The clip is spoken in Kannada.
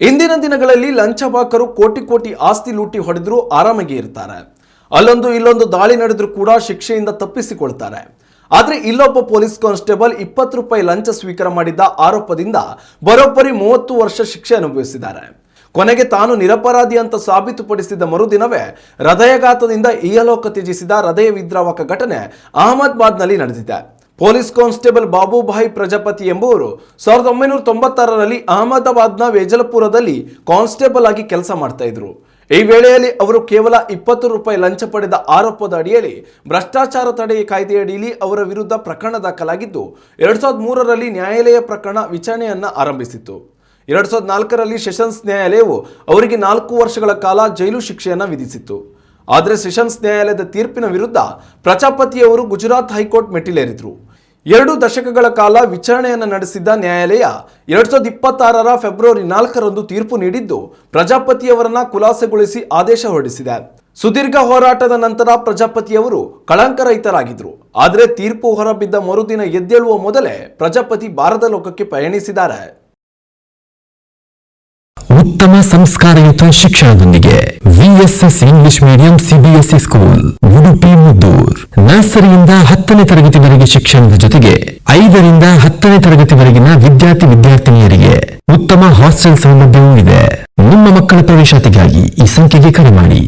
ಇಂದಿನ ದಿನಗಳಲ್ಲಿ ಲಂಚಬಾಕರು ಕೋಟಿ ಕೋಟಿ ಆಸ್ತಿ ಲೂಟಿ ಹೊಡೆದರೂ ಆರಾಮಾಗಿ ಇರ್ತಾರೆ. ಅಲ್ಲೊಂದು ಇಲ್ಲೊಂದು ದಾಳಿ ನಡೆದರೂ ಕೂಡ ಶಿಕ್ಷೆಯಿಂದ ತಪ್ಪಿಸಿಕೊಳ್ತಾರೆ. ಆದರೆ ಇಲ್ಲೊಬ್ಬ ಪೊಲೀಸ್ ಕಾನ್ಸ್ಟೇಬಲ್ 20 ರೂಪಾಯಿ ಲಂಚ ಸ್ವೀಕಾರ ಮಾಡಿದ್ದ ಆರೋಪದಿಂದ ಬರೋಬ್ಬರಿ 30 ವರ್ಷ ಶಿಕ್ಷೆ ಅನುಭವಿಸಿದ್ದಾರೆ. ಕೊನೆಗೆ ತಾನು ನಿರಪರಾಧಿ ಅಂತ ಸಾಬೀತುಪಡಿಸಿದ ಮರುದಿನವೇ ಹೃದಯಾಘಾತದಿಂದ ಇಹಲೋಕ ತ್ಯಜಿಸಿದ ಹೃದಯ ವಿದ್ರಾವಕ ಘಟನೆ ಅಹಮದಾಬಾದ್ನಲ್ಲಿ ನಡೆದಿದೆ. ಪೊಲೀಸ್ ಕಾನ್ಸ್ಟೇಬಲ್ ಬಾಬುಭಾಯಿ ಪ್ರಜಾಪತಿ ಎಂಬುವರು 1996ರಲ್ಲಿ ಅಹಮದಾಬಾದ್ನ ವೇಜಲಪುರದಲ್ಲಿ ಕಾನ್ಸ್ಟೇಬಲ್ ಆಗಿ ಕೆಲಸ ಮಾಡ್ತಾ ಇದ್ರು. ಈ ವೇಳೆಯಲ್ಲಿ ಅವರು ಕೇವಲ 20 ರೂಪಾಯಿ ಲಂಚ ಪಡೆದ ಆರೋಪದ ಅಡಿಯಲ್ಲಿ ಭ್ರಷ್ಟಾಚಾರ ತಡೆ ಕಾಯ್ದೆಯಡಿಯಲ್ಲಿ ಅವರ ವಿರುದ್ಧ ಪ್ರಕರಣ ದಾಖಲಾಗಿದ್ದು 2003ರಲ್ಲಿ ನ್ಯಾಯಾಲಯ ಪ್ರಕರಣ ವಿಚಾರಣೆಯನ್ನ ಆರಂಭಿಸಿತ್ತು. 2004ರಲ್ಲಿ ಸೆಷನ್ಸ್ ನ್ಯಾಯಾಲಯವು ಅವರಿಗೆ 4 ವರ್ಷಗಳ ಕಾಲ ಜೈಲು ಶಿಕ್ಷೆಯನ್ನ ವಿಧಿಸಿತ್ತು. ಆದರೆ ಸೆಷನ್ಸ್ ನ್ಯಾಯಾಲಯದ ತೀರ್ಪಿನ ವಿರುದ್ಧ ಪ್ರಜಾಪತಿಯವರು ಗುಜರಾತ್ ಹೈಕೋರ್ಟ್ ಮೆಟ್ಟಿಲೇರಿದ್ರು. 2 ದಶಕಗಳ ಕಾಲ ವಿಚಾರಣೆಯನ್ನು ನಡೆಸಿದ್ದ ನ್ಯಾಯಾಲಯ 2026ರ ಫೆಬ್ರವರಿ 4ರಂದು ತೀರ್ಪು ನೀಡಿದ್ದು ಪ್ರಜಾಪತಿಯವರನ್ನ ಖುಲಾಸೆಗೊಳಿಸಿ ಆದೇಶ ಹೊರಡಿಸಿದೆ. ಸುದೀರ್ಘ ಹೋರಾಟದ ನಂತರ ಪ್ರಜಾಪತಿಯವರು ಕಳಂಕರಹಿತರಾಗಿದ್ರು. ಆದರೆ ತೀರ್ಪು ಹೊರಬಿದ್ದ ಮರುದಿನ ಎದ್ದೇಳುವ ಮೊದಲೇ ಪ್ರಜಾಪತಿ ಭಾರತ ಲೋಕಕ್ಕೆ ಪಯಣಿಸಿದ್ದಾರೆ. ಉತ್ತಮ ಸಂಸ್ಕಾರಯುತ ಶಿಕ್ಷಣದೊಂದಿಗೆ VSS English medium CBSE school Udupi Muddur. ನರ್ಸರಿಯಿಂದ 10ನೇ ತರಗತಿವರೆಗೆ ಶಿಕ್ಷಣದ ಜೊತೆಗೆ 5ರಿಂದ 10ನೇ ತರಗತಿವರೆಗಿನ ವಿದ್ಯಾರ್ಥಿನಿಯರಿಗೆ ಉತ್ತಮ ಹಾಸ್ಟೆಲ್ ಸೌಲಭ್ಯವೂ ಇದೆ. ನಿಮ್ಮ ಮಕ್ಕಳ ಪ್ರವೇಶಾತಿಗಾಗಿ ಈ ಸಂಖ್ಯೆಗೆ ಕರೆ ಮಾಡಿ.